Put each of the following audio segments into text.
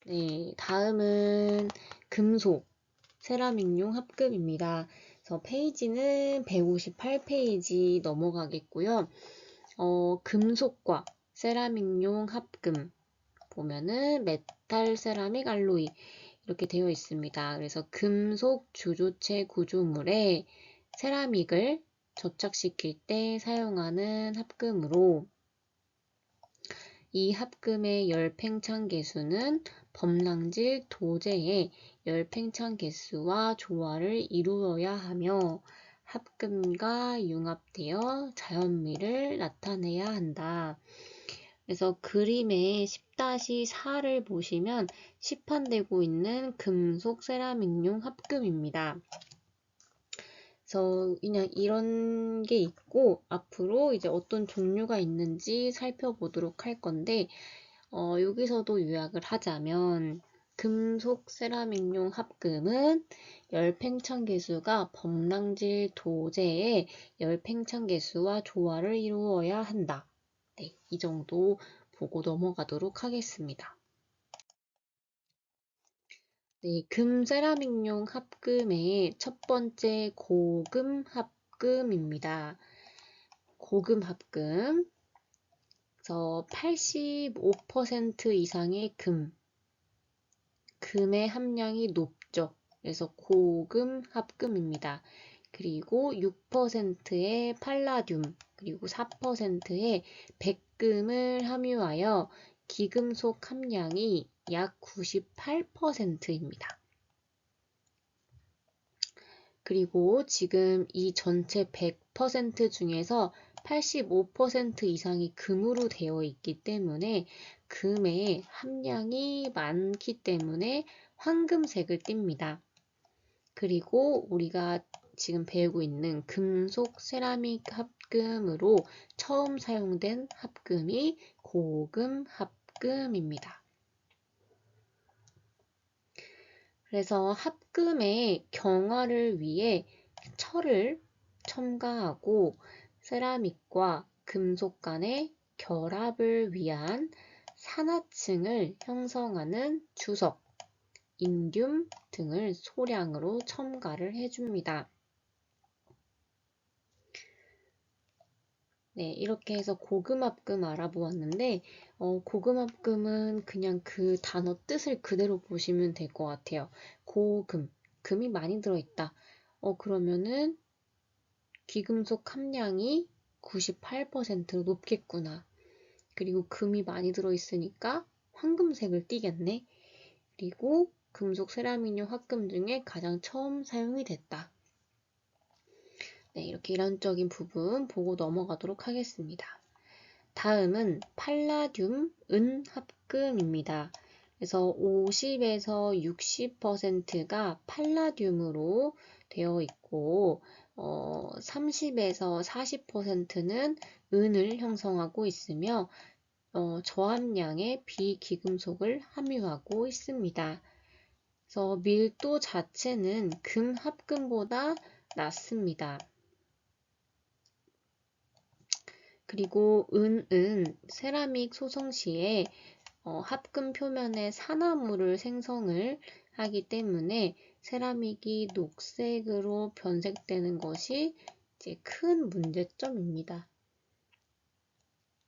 네, 다음은 금속, 세라믹용 합금입니다. 그래서 페이지는 158페이지 넘어가겠고요. 금속과 세라믹용 합금 보면은 메탈, 세라믹, 알로이 이렇게 되어 있습니다. 그래서 금속 주조체 구조물에 세라믹을 접착시킬 때 사용하는 합금으로 이 합금의 열 팽창 계수는 범랑질 도제의 열 팽창 계수와 조화를 이루어야 하며 합금과 융합되어 자연미를 나타내야 한다. 그래서 그림의 10-4를 보시면 시판되고 있는 금속 세라믹용 합금입니다. 그래서 그냥 이런 게 있고 앞으로 이제 어떤 종류가 있는지 살펴보도록 할 건데 여기서도 요약을 하자면 금속 세라믹용 합금은 열 팽창 계수가 범랑질 도제의 열 팽창 계수와 조화를 이루어야 한다. 네, 이 정도 보고 넘어가도록 하겠습니다. 네, 금 세라믹용 합금의 첫 번째 고금 합금입니다. 고금 합금. 그래서 85% 이상의 금의 함량이 높죠. 그래서 고금 합금입니다. 그리고 6%의 팔라듐, 그리고 4%의 백금을 함유하여 기금속 함량이 약 98%입니다. 그리고 지금 이 전체 100% 중에서 85% 이상이 금으로 되어 있기 때문에 금의 함량이 많기 때문에 황금색을 띱니다. 그리고 우리가 지금 배우고 있는 금속 세라믹 합금으로 처음 사용된 합금이 고금 합금입니다. 그래서 합금의 경화를 위해 철을 첨가하고 세라믹과 금속 간의 결합을 위한 산화층을 형성하는 주석, 인듐 등을 소량으로 첨가를 해줍니다. 네, 이렇게 해서 고금합금 알아보았는데 고금합금은 그냥 그 단어 뜻을 그대로 보시면 될 것 같아요. 고금, 금이 많이 들어있다. 그러면은 귀금속 함량이 98%로 높겠구나. 그리고 금이 많이 들어있으니까 황금색을 띠겠네. 그리고 금속 세라믹용 합금 중에 가장 처음 사용이 됐다. 네, 이렇게 이론적인 부분 보고 넘어가도록 하겠습니다. 다음은 팔라듐 은 합금입니다. 그래서 50에서 60%가 팔라듐으로 되어 있고 30에서 40%는 은을 형성하고 있으며 저함량의 비기금속을 함유하고 있습니다. 그래서 밀도 자체는 금 합금보다 낮습니다. 그리고 은은 세라믹 소성 시에 합금 표면에 산화물을 생성을 하기 때문에 세라믹이 녹색으로 변색되는 것이 이제 큰 문제점입니다.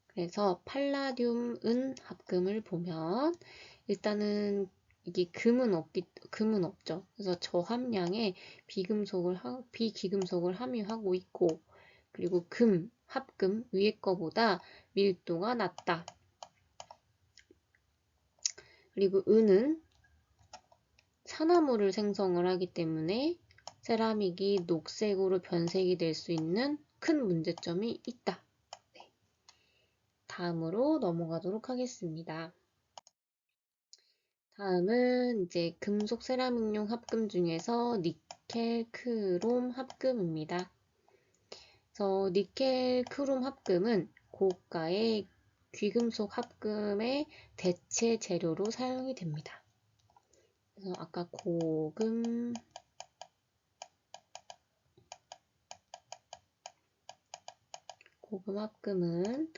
그래서 팔라듐 은 합금을 보면 일단은 이게 금은 없죠. 그래서 저함량의 비기금속을 함유하고 있고, 그리고 합금 위에 거보다 밀도가 낮다. 그리고 은은 산화물을 생성을 하기 때문에 세라믹이 녹색으로 변색이 될 수 있는 큰 문제점이 있다. 네. 다음으로 넘어가도록 하겠습니다. 다음은 이제 금속 세라믹용 합금 중에서 니켈 크롬 합금입니다. 그래서 니켈 크롬 합금은 고가의 귀금속 합금의 대체 재료로 사용이 됩니다. 그래서 아까 고금 합금은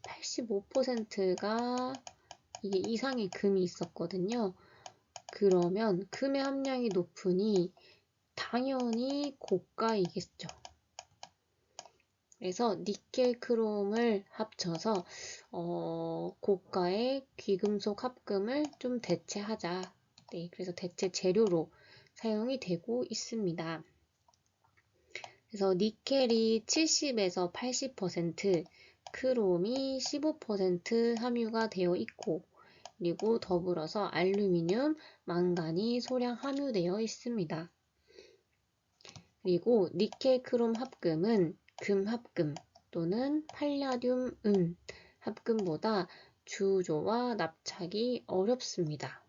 85%가 이게 이상의 금이 있었거든요. 그러면 금의 함량이 높으니 당연히 고가이겠죠. 그래서 니켈, 크롬을 합쳐서 고가의 귀금속 합금을 좀 대체하자. 네, 그래서 대체 재료로 사용이 되고 있습니다. 그래서 니켈이 70에서 80%, 크롬이 15% 함유가 되어 있고, 그리고 더불어서 알루미늄, 망간이 소량 함유되어 있습니다. 그리고 니켈 크롬 합금은 금 합금 또는 팔라듐 은 합금보다 주조와 납착이 어렵습니다.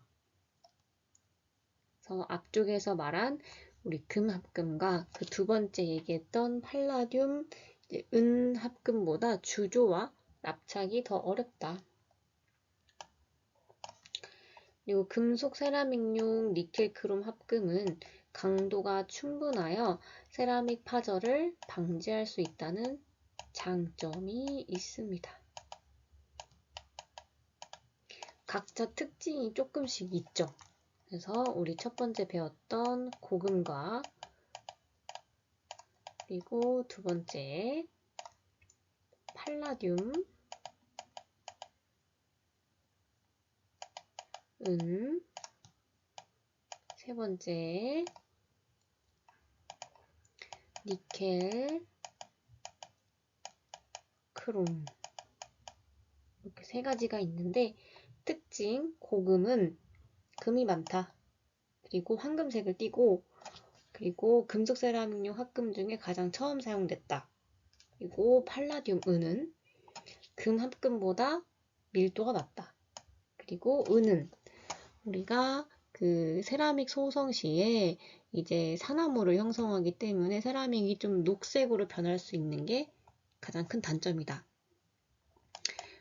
그래서 앞쪽에서 말한 우리 금 합금과 그 두 번째 얘기했던 팔라듐 은 합금보다 주조와 납착이 더 어렵다. 그리고 금속 세라믹용 니켈 크롬 합금은 강도가 충분하여 세라믹 파절을 방지할 수 있다는 장점이 있습니다. 각자 특징이 조금씩 있죠. 그래서 우리 첫 번째 배웠던 고금과 그리고 두 번째 팔라듐, 은, 세 번째 니켈, 크롬 이렇게 세 가지가 있는데 특징 고금은 금이 많다. 그리고 황금색을 띠고 그리고 금속 세라믹용 합금 중에 가장 처음 사용됐다. 그리고 팔라듐 은은 금 합금보다 밀도가 낮다. 그리고 은은 우리가 그 세라믹 소성 시에 이제 산화물을 형성하기 때문에 세라믹이 좀 녹색으로 변할 수 있는 게 가장 큰 단점이다.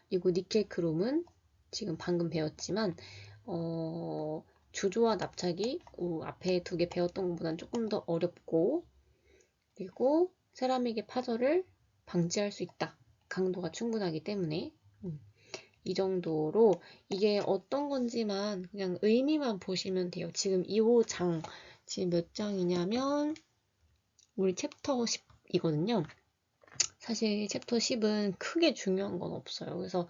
그리고 니켈 크롬은 지금 방금 배웠지만 주조와 납착이 앞에 두 개 배웠던 것보다는 조금 더 어렵고 그리고 세라믹의 파절을 방지할 수 있다. 강도가 충분하기 때문에 이 정도로 이게 어떤 건지만 그냥 의미만 보시면 돼요. 지금 2호장 지금 몇 장이냐면 우리 챕터 10이거든요. 사실 챕터 10은 크게 중요한 건 없어요. 그래서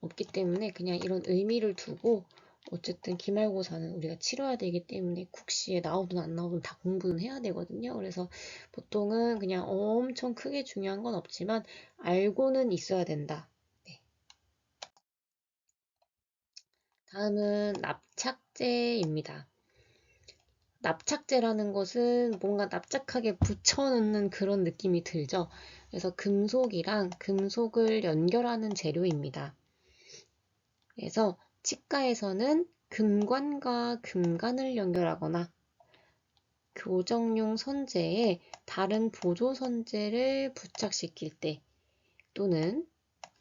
없기 때문에 그냥 이런 의미를 두고 어쨌든 기말고사는 우리가 치러야 되기 때문에 국시에 나오든 안 나오든 다 공부는 해야 되거든요. 그래서 보통은 그냥 엄청 크게 중요한 건 없지만 알고는 있어야 된다. 네. 다음은 납착제입니다. 납착제라는 것은 뭔가 납작하게 붙여놓는 그런 느낌이 들죠. 그래서 금속이랑 금속을 연결하는 재료입니다. 그래서 치과에서는 금관과 금관을 연결하거나 교정용 선재에 다른 보조 선재를 부착시킬 때 또는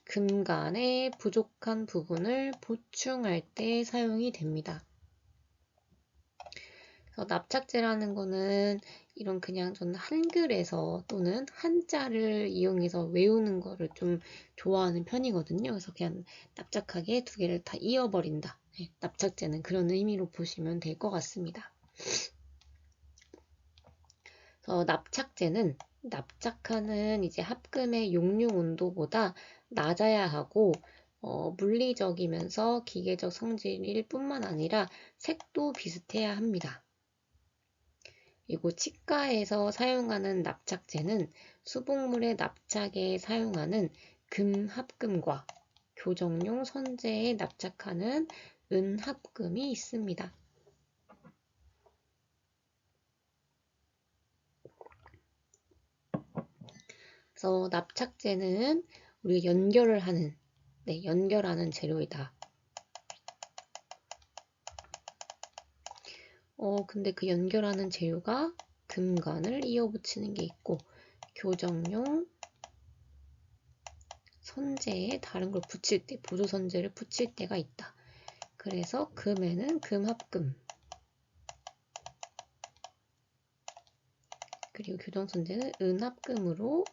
금관의 부족한 부분을 보충할 때 사용이 됩니다. 그래서 납착제라는 거는 이런 그냥 저는 한글에서 또는 한자를 이용해서 외우는 거를 좀 좋아하는 편이거든요. 그래서 그냥 납작하게 두 개를 다 이어버린다. 네, 납착제는 그런 의미로 보시면 될 것 같습니다. 그래서 납착제는 납작하는 이제 합금의 용융 온도보다 낮아야 하고 물리적이면서 기계적 성질일 뿐만 아니라 색도 비슷해야 합니다. 그리고 치과에서 사용하는 납착제는 수복물의 납착에 사용하는 금합금과 교정용 선재에 납착하는 은합금이 있습니다. 그래서 납착제는 우리가 연결을 하는, 연결하는 재료이다. 근데 그 연결하는 재료가 금관을 이어붙이는 게 있고 교정용 선재에 다른 걸 붙일 때, 보조 선재를 붙일 때가 있다. 그래서 금에는 금합금, 그리고 교정 선재는 은합금으로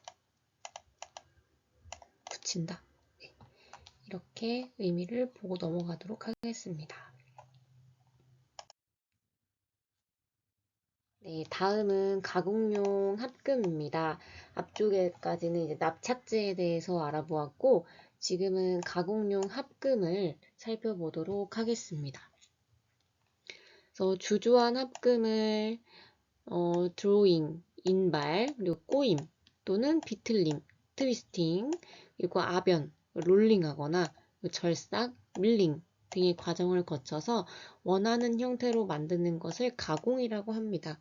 붙인다. 이렇게 의미를 보고 넘어가도록 하겠습니다. 네, 다음은 가공용 합금입니다. 앞쪽에까지는 이제 납작제에 대해서 알아보았고, 지금은 가공용 합금을 살펴보도록 하겠습니다. 그래서 주조한 합금을 드로잉, 인발, 그리고 꼬임 또는 비틀림, 트위스팅, 그리고 아변, 롤링하거나 절삭, 밀링 등의 과정을 거쳐서 원하는 형태로 만드는 것을 가공이라고 합니다.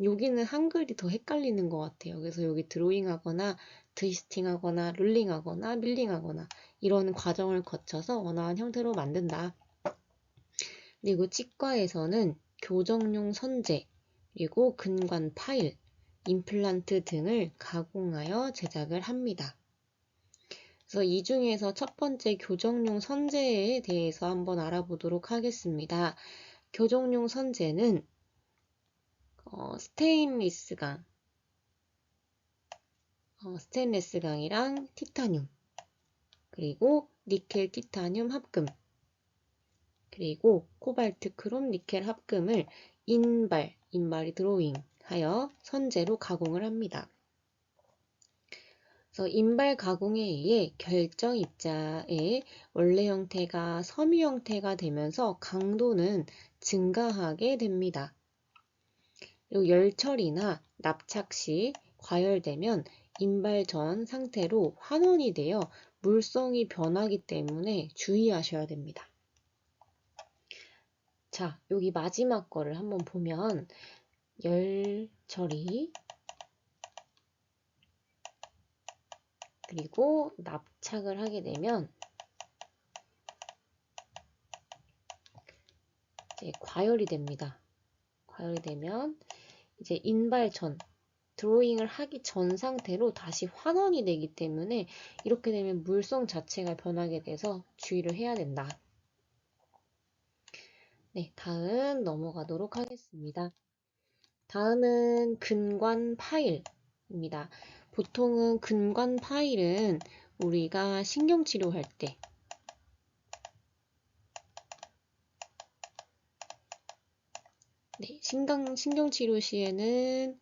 여기는 한글이 더 헷갈리는 것 같아요. 그래서 여기 드로잉하거나 트위스팅하거나 롤링하거나 밀링하거나 이런 과정을 거쳐서 원하는 형태로 만든다. 그리고 치과에서는 교정용 선제, 그리고 근관 파일, 임플란트 등을 가공하여 제작을 합니다. 그래서 이 중에서 첫 번째 교정용 선제에 대해서 한번 알아보도록 하겠습니다. 교정용 선제는 스테인리스 강이랑 티타늄, 그리고 니켈 티타늄 합금, 그리고 코발트 크롬 니켈 합금을 인발이 드로잉 하여 선제로 가공을 합니다. 그래서 인발 가공에 의해 결정 입자의 원래 형태가 섬유 형태가 되면서 강도는 증가하게 됩니다. 그리고 열처리나 납착 시 과열되면 인발 전 상태로 환원이 되어 물성이 변하기 때문에 주의하셔야 됩니다. 자, 여기 마지막 거를 한번 보면 열처리 그리고 납착을 하게 되면 이제 과열이 됩니다. 과열이 되면 이제 인발전 드로잉을 하기 전 상태로 다시 환원이 되기 때문에 이렇게 되면 물성 자체가 변하게 돼서 주의를 해야 된다. 네, 다음 넘어가도록 하겠습니다. 다음은 근관 파일입니다. 보통은 근관 파일은 우리가 신경치료할 때 네, 신경치료 시에는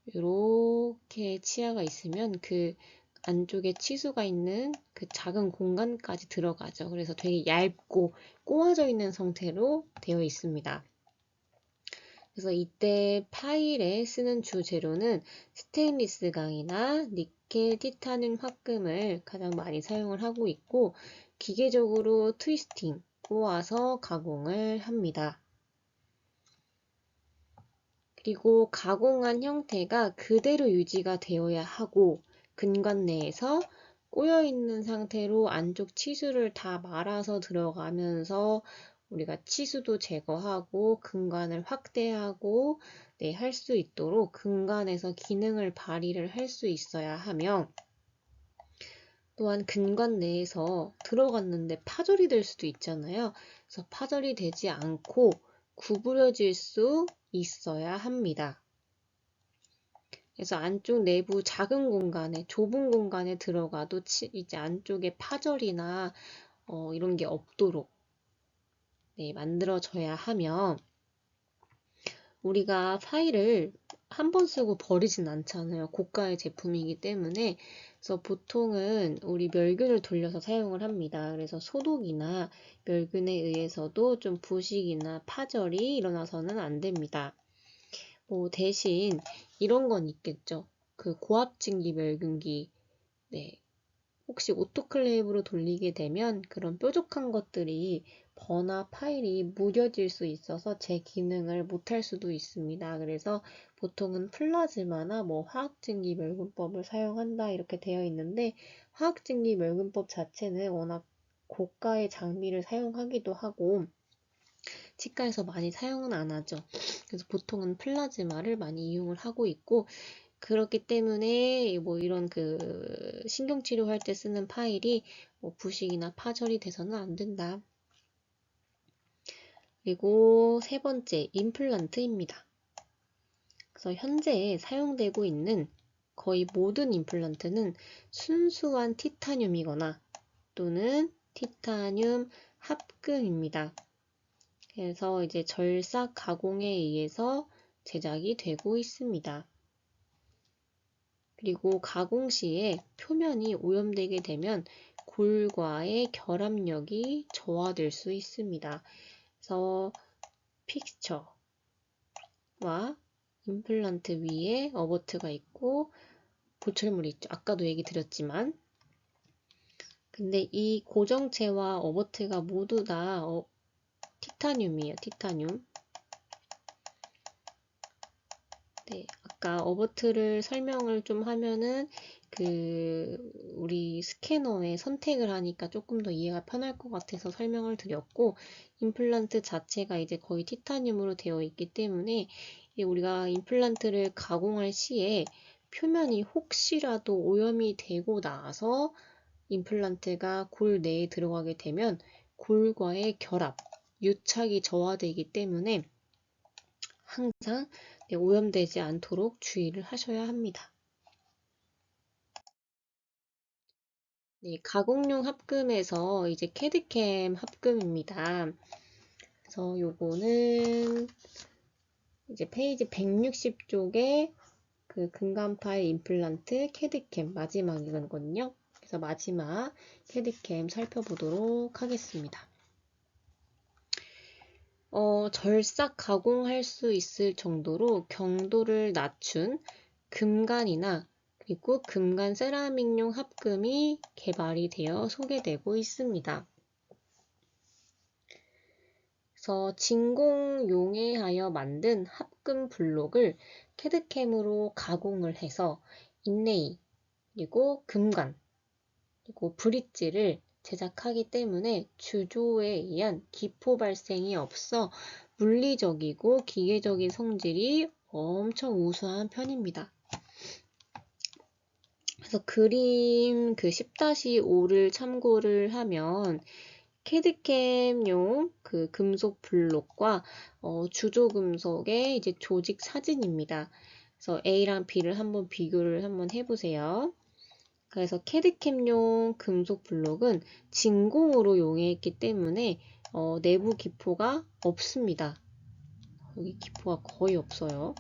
이렇게 치아가 있으면 그 안쪽에 치수가 있는 그 작은 공간까지 들어가죠. 그래서 되게 얇고 꼬아져 있는 상태로 되어 있습니다. 그래서 이때 파일에 쓰는 주재료는 스테인리스 강이나 니켈, 티타늄 합금을 가장 많이 사용을 하고 있고 기계적으로 트위스팅, 꼬아서 가공을 합니다. 그리고 가공한 형태가 그대로 유지가 되어야 하고 근관 내에서 꼬여있는 상태로 안쪽 치수를 다 말아서 들어가면서 우리가 치수도 제거하고 근관을 확대하고 할 수 있도록 근관에서 기능을 발휘를 할 수 있어야 하며 또한 근관 내에서 들어갔는데 파절이 될 수도 있잖아요. 그래서 파절이 되지 않고 구부려질 수 있어야 합니다. 그래서 안쪽 내부 작은 공간에 좁은 공간에 들어가도 이제 안쪽에 파절이나 이런 게 없도록 만들어져야 하며 우리가 파일을 한 번 쓰고 버리진 않잖아요. 고가의 제품이기 때문에 그래서 보통은 우리 멸균을 돌려서 사용을 합니다. 그래서 소독이나 멸균에 의해서도 좀 부식이나 파절이 일어나서는 안 됩니다. 대신 이런 건 있겠죠. 그 고압증기 멸균기. 네. 혹시 오토클레이브로 돌리게 되면 그런 뾰족한 것들이 버나 파일이 무뎌질 수 있어서 제 기능을 못할 수도 있습니다. 그래서 보통은 플라즈마나 화학증기 멸균법을 사용한다 이렇게 되어 있는데 화학증기 멸균법 자체는 워낙 고가의 장비를 사용하기도 하고 치과에서 많이 사용은 안 하죠. 그래서 보통은 플라즈마를 많이 이용을 하고 있고 그렇기 때문에 이런 그 신경치료할 때 쓰는 파일이 부식이나 파절이 돼서는 안 된다. 그리고 세 번째 임플란트입니다. 그래서 현재 사용되고 있는 거의 모든 임플란트는 순수한 티타늄이거나 또는 티타늄 합금입니다. 그래서 이제 절삭 가공에 의해서 제작이 되고 있습니다. 그리고 가공 시에 표면이 오염되게 되면 골과의 결합력이 저하될 수 있습니다. 그래서 픽스처와 임플란트 위에 어버트가 있고 보철물이 있죠. 아까도 얘기 드렸지만 근데 이 고정체와 어버트가 모두 다 티타늄이에요. 티타늄. 네, 아까 어버트를 설명을 좀 하면은 우리 스캐너에 선택을 하니까 조금 더 이해가 편할 것 같아서 설명을 드렸고, 임플란트 자체가 이제 거의 티타늄으로 되어 있기 때문에 우리가 임플란트를 가공할 시에 표면이 혹시라도 오염이 되고 나서 임플란트가 골 내에 들어가게 되면 골과의 결합, 유착이 저하되기 때문에 항상 오염되지 않도록 주의를 하셔야 합니다. 네, 가공용 합금에서 이제 캐드캠 합금입니다. 그래서 요거는 이제 페이지 160쪽에 그 근간파일 임플란트 캐드캠 마지막이거든요. 그래서 마지막 캐드캠 살펴보도록 하겠습니다. 절삭 가공할 수 있을 정도로 경도를 낮춘 금간이나 그리고 금간 세라믹용 합금이 개발이 되어 소개되고 있습니다. 그래서 진공용에 하여 만든 합금 블록을 캐드캠으로 가공을 해서 인레이, 그리고 금간, 그리고 브릿지를 제작하기 때문에 주조에 의한 기포 발생이 없어 물리적이고 기계적인 성질이 엄청 우수한 편입니다. 그래서 그림 10-5를 참고를 하면 캐드캠용 그 금속 블록과 주조금속의 이제 조직 사진입니다. 그래서 A랑 B를 한번 비교를 한번 해보세요. 그래서 캐드캠용 금속 블록은 진공으로 용해했기 때문에 내부 기포가 없습니다. 여기 기포가 거의 없어요.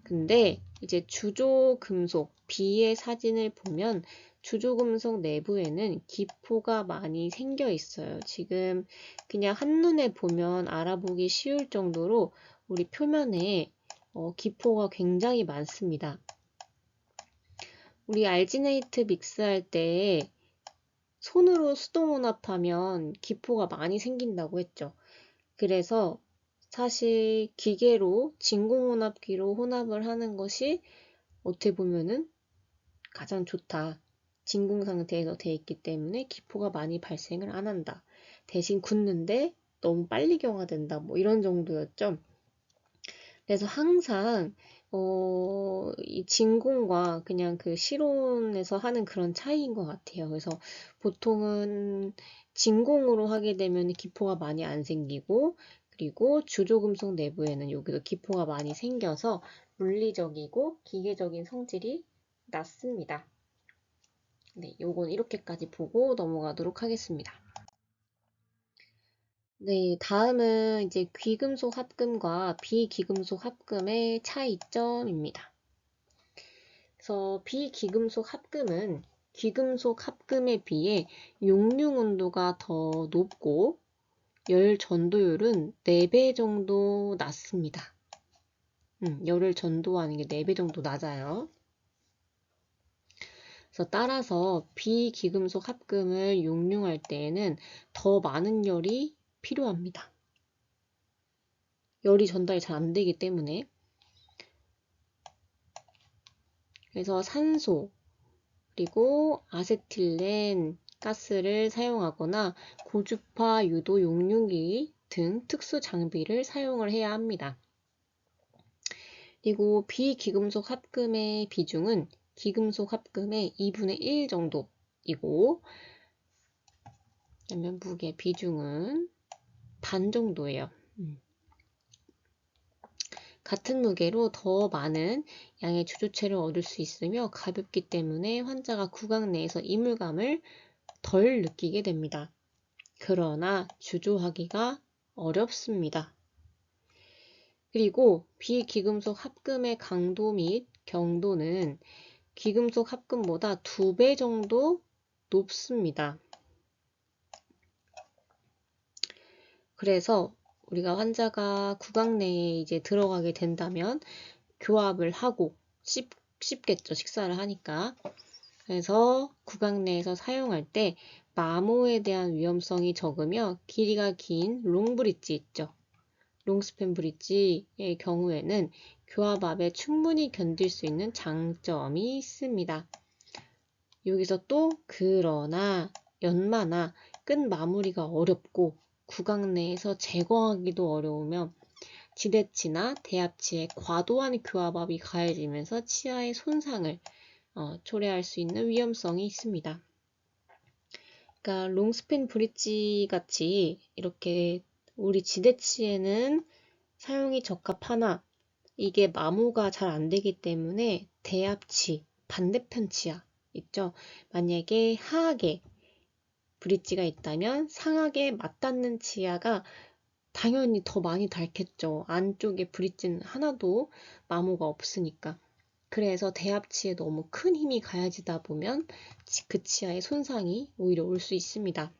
근데 이제 주조금속 B의 사진을 보면 주조금속 내부에는 기포가 많이 생겨 있어요. 지금 그냥 한눈에 보면 알아보기 쉬울 정도로 우리 표면에 기포가 굉장히 많습니다. 우리 알지네이트 믹스할 때 손으로 수동 혼합하면 기포가 많이 생긴다고 했죠. 그래서 사실 기계로 진공혼합기로 혼합을 하는 것이 어떻게 보면은 가장 좋다. 진공 상태에서 돼 있기 때문에 기포가 많이 발생을 안 한다. 대신 굳는데 너무 빨리 경화된다. 뭐 이런 정도였죠. 그래서 항상 이 진공과 그냥 그 실온에서 하는 그런 차이인 것 같아요. 그래서 보통은 진공으로 하게 되면 기포가 많이 안 생기고, 그리고 주조금속 내부에는 여기도 기포가 많이 생겨서 물리적이고 기계적인 성질이 낮습니다. 네, 요건 이렇게까지 보고 넘어가도록 하겠습니다. 네, 다음은 이제 귀금속 합금과 비귀금속 합금의 차이점입니다. 그래서 비귀금속 합금은 귀금속 합금에 비해 용융 온도가 더 높고 열 전도율은 4배 정도 낮습니다. 열을 전도하는 게 4배 정도 낮아요. 그래서 따라서 비귀금속 합금을 용융할 때에는 더 많은 열이 필요합니다. 열이 전달이 잘 안 되기 때문에. 그래서 산소, 그리고 아세틸렌 가스를 사용하거나 고주파 유도 용융기 등 특수 장비를 사용을 해야 합니다. 그리고 비귀금속 합금의 비중은 귀금속 합금의 2분의 1 정도이고, 그러면 무게 비중은 반 정도예요. 같은 무게로 더 많은 양의 주조체를 얻을 수 있으며 가볍기 때문에 환자가 구강 내에서 이물감을 덜 느끼게 됩니다. 그러나 주조하기가 어렵습니다. 그리고 비귀금속 합금의 강도 및 경도는 귀금속 합금보다 2배 정도 높습니다. 그래서 우리가 환자가 구강 내에 이제 들어가게 된다면 교합을 하고 씹겠죠. 식사를 하니까. 그래서 구강 내에서 사용할 때 마모에 대한 위험성이 적으며 길이가 긴 롱브릿지 있죠. 롱스팬 브릿지의 경우에는 교합압에 충분히 견딜 수 있는 장점이 있습니다. 여기서 또 그러나 연마나 끝 마무리가 어렵고 구강 내에서 제거하기도 어려우며 지대치나 대합치에 과도한 교합압이 가해지면서 치아의 손상을 초래할 수 있는 위험성이 있습니다. 그러니까 롱스팬 브릿지 같이 이렇게 우리 지대치에는 사용이 적합하나 이게 마모가 잘 안 되기 때문에 대합치, 반대편 치아 있죠. 만약에 하악에 브릿지가 있다면 상악에 맞닿는 치아가 당연히 더 많이 닳겠죠. 안쪽에 브릿지는 하나도 마모가 없으니까. 그래서 대합치에 너무 큰 힘이 가해지다 보면 그 치아의 손상이 오히려 올 수 있습니다.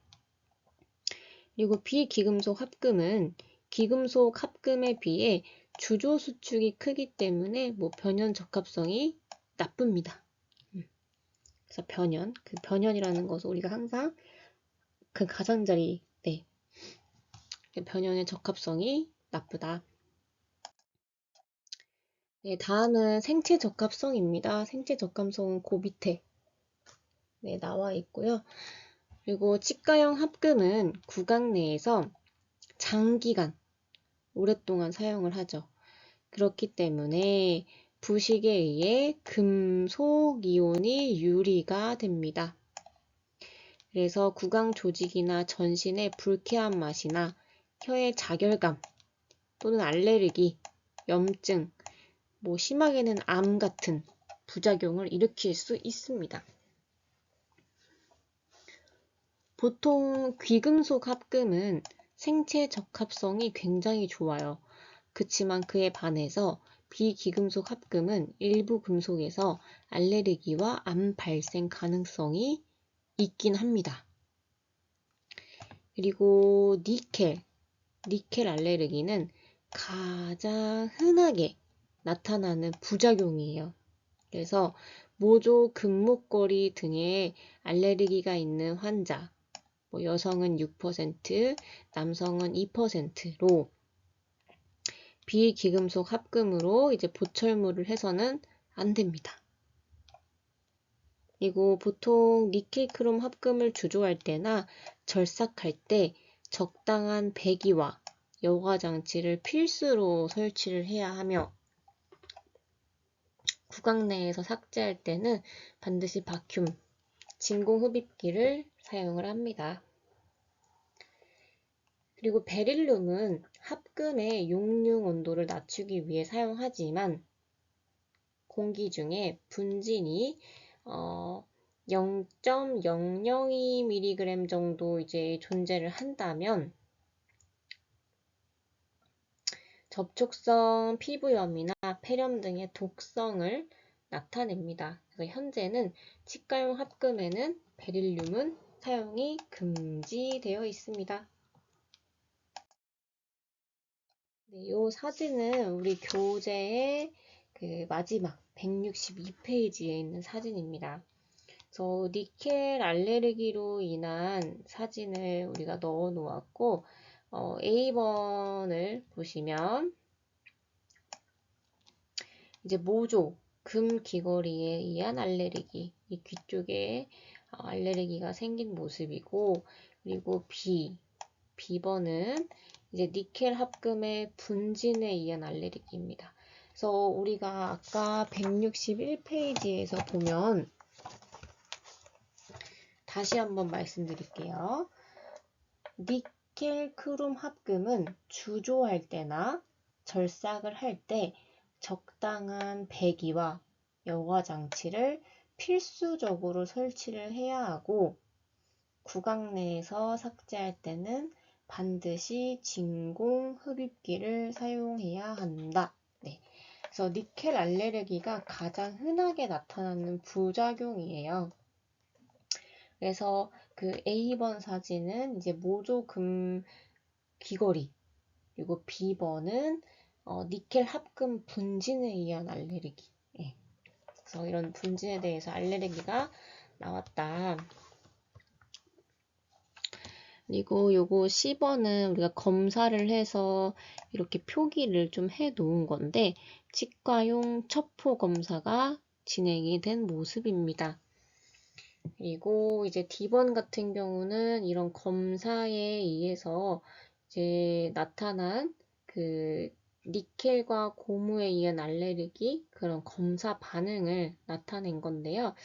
그리고 비귀금속 합금은 귀금속 합금에 비해 주조 수축이 크기 때문에 변연 적합성이 나쁩니다. 그래서 그 변연이라는 것을 우리가 항상 그 가장자리, 변연의 적합성이 나쁘다. 네, 다음은 생체 적합성입니다. 생체 적합성은 그 밑에 나와 있고요. 그리고 치과형 합금은 구강 내에서 장기간 오랫동안 사용을 하죠. 그렇기 때문에 부식에 의해 금속 이온이 유리가 됩니다. 그래서 구강 조직이나 전신의 불쾌한 맛이나 혀의 자결감 또는 알레르기, 염증, 심하게는 암 같은 부작용을 일으킬 수 있습니다. 보통 귀금속 합금은 생체 적합성이 굉장히 좋아요. 그치만 그에 반해서 비귀금속 합금은 일부 금속에서 알레르기와 암 발생 가능성이 있긴 합니다. 그리고 니켈 알레르기는 가장 흔하게 나타나는 부작용이에요. 그래서 모조 금목걸이 등의 알레르기가 있는 환자, 여성은 6%, 남성은 2%로 비귀금속 합금으로 이제 보철물을 해서는 안 됩니다. 그리고 보통 니켈 크롬 합금을 주조할 때나 절삭할 때 적당한 배기와 여과 장치를 필수로 설치를 해야 하며 구강 내에서 삭제할 때는 반드시 바큐, 진공 흡입기를 사용을 합니다. 그리고 베릴륨은 합금의 용융 온도를 낮추기 위해 사용하지만 공기 중에 분진이 0.002mg 정도 이제 존재를 한다면 접촉성 피부염이나 폐렴 등의 독성을 나타냅니다. 그래서 현재는 치과용 합금에는 베릴륨은 사용이 금지되어 있습니다. 네, 이 사진은 우리 교재의 그 마지막 162페이지에 있는 사진입니다. 그래서 니켈 알레르기로 인한 사진을 우리가 넣어 놓았고 A번을 보시면 이제 모조 금 귀걸이에 의한 알레르기, 이 귀 쪽에 알레르기가 생긴 모습이고, 그리고 B번은 이제 니켈 합금의 분진에 의한 알레르기입니다. 그래서 우리가 아까 161페이지에서 보면 다시 한번 말씀드릴게요. 니켈 크롬 합금은 주조할 때나 절삭을 할 때 적당한 배기와 여과 장치를 필수적으로 설치를 해야 하고 구강 내에서 삭제할 때는 반드시 진공 흡입기를 사용해야 한다. 네. 그래서 니켈 알레르기가 가장 흔하게 나타나는 부작용이에요. 그래서 그 A번 사진은 이제 모조금 귀걸이, 그리고 B번은 니켈 합금 분진에 의한 알레르기. 예. 그래서 이런 분진에 대해서 알레르기가 나왔다. 그리고 요거 10번은 우리가 검사를 해서 이렇게 표기를 좀 해 놓은 건데, 치과용 첩포 검사가 진행이 된 모습입니다. 그리고 이제 D번 같은 경우는 이런 검사에 의해서 이제 나타난 그 니켈과 고무에 의한 알레르기, 그런 검사 반응을 나타낸 건데요.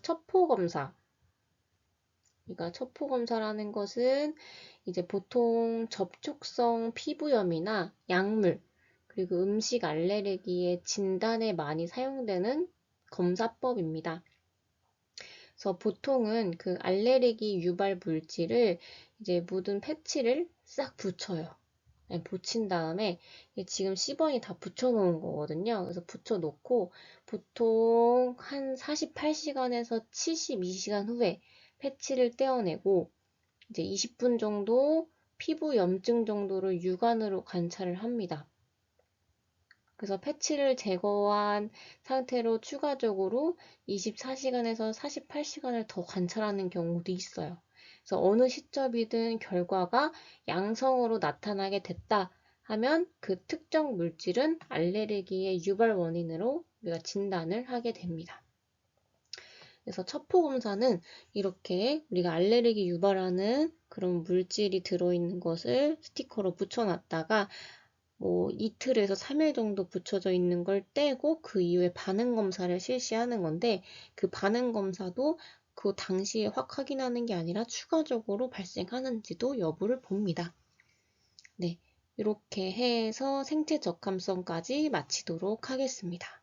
첩포 검사. 그러니까 첩포 검사라는 것은 이제 보통 접촉성 피부염이나 약물, 그리고 음식 알레르기의 진단에 많이 사용되는 검사법입니다. 그래서 보통은 그 알레르기 유발 물질을 이제 묻은 패치를 싹 붙여요. 네, 붙인 다음에 지금 C번이 다 붙여놓은 거거든요. 그래서 붙여놓고 보통 한 48시간에서 72시간 후에 패치를 떼어내고 이제 20분 정도 피부 염증 정도를 육안으로 관찰을 합니다. 그래서 패치를 제거한 상태로 추가적으로 24시간에서 48시간을 더 관찰하는 경우도 있어요. 그래서 어느 시점이든 결과가 양성으로 나타나게 됐다 하면 그 특정 물질은 알레르기의 유발 원인으로 우리가 진단을 하게 됩니다. 그래서 첩포 검사는 이렇게 우리가 알레르기 유발하는 그런 물질이 들어있는 것을 스티커로 붙여놨다가 뭐 이틀에서 3일 정도 붙여져 있는 걸 떼고 그 이후에 반응 검사를 실시하는 건데, 그 반응 검사도 그 당시에 확 확인하는 게 아니라 추가적으로 발생하는지도 여부를 봅니다. 네, 이렇게 해서 생체 적합성까지 마치도록 하겠습니다.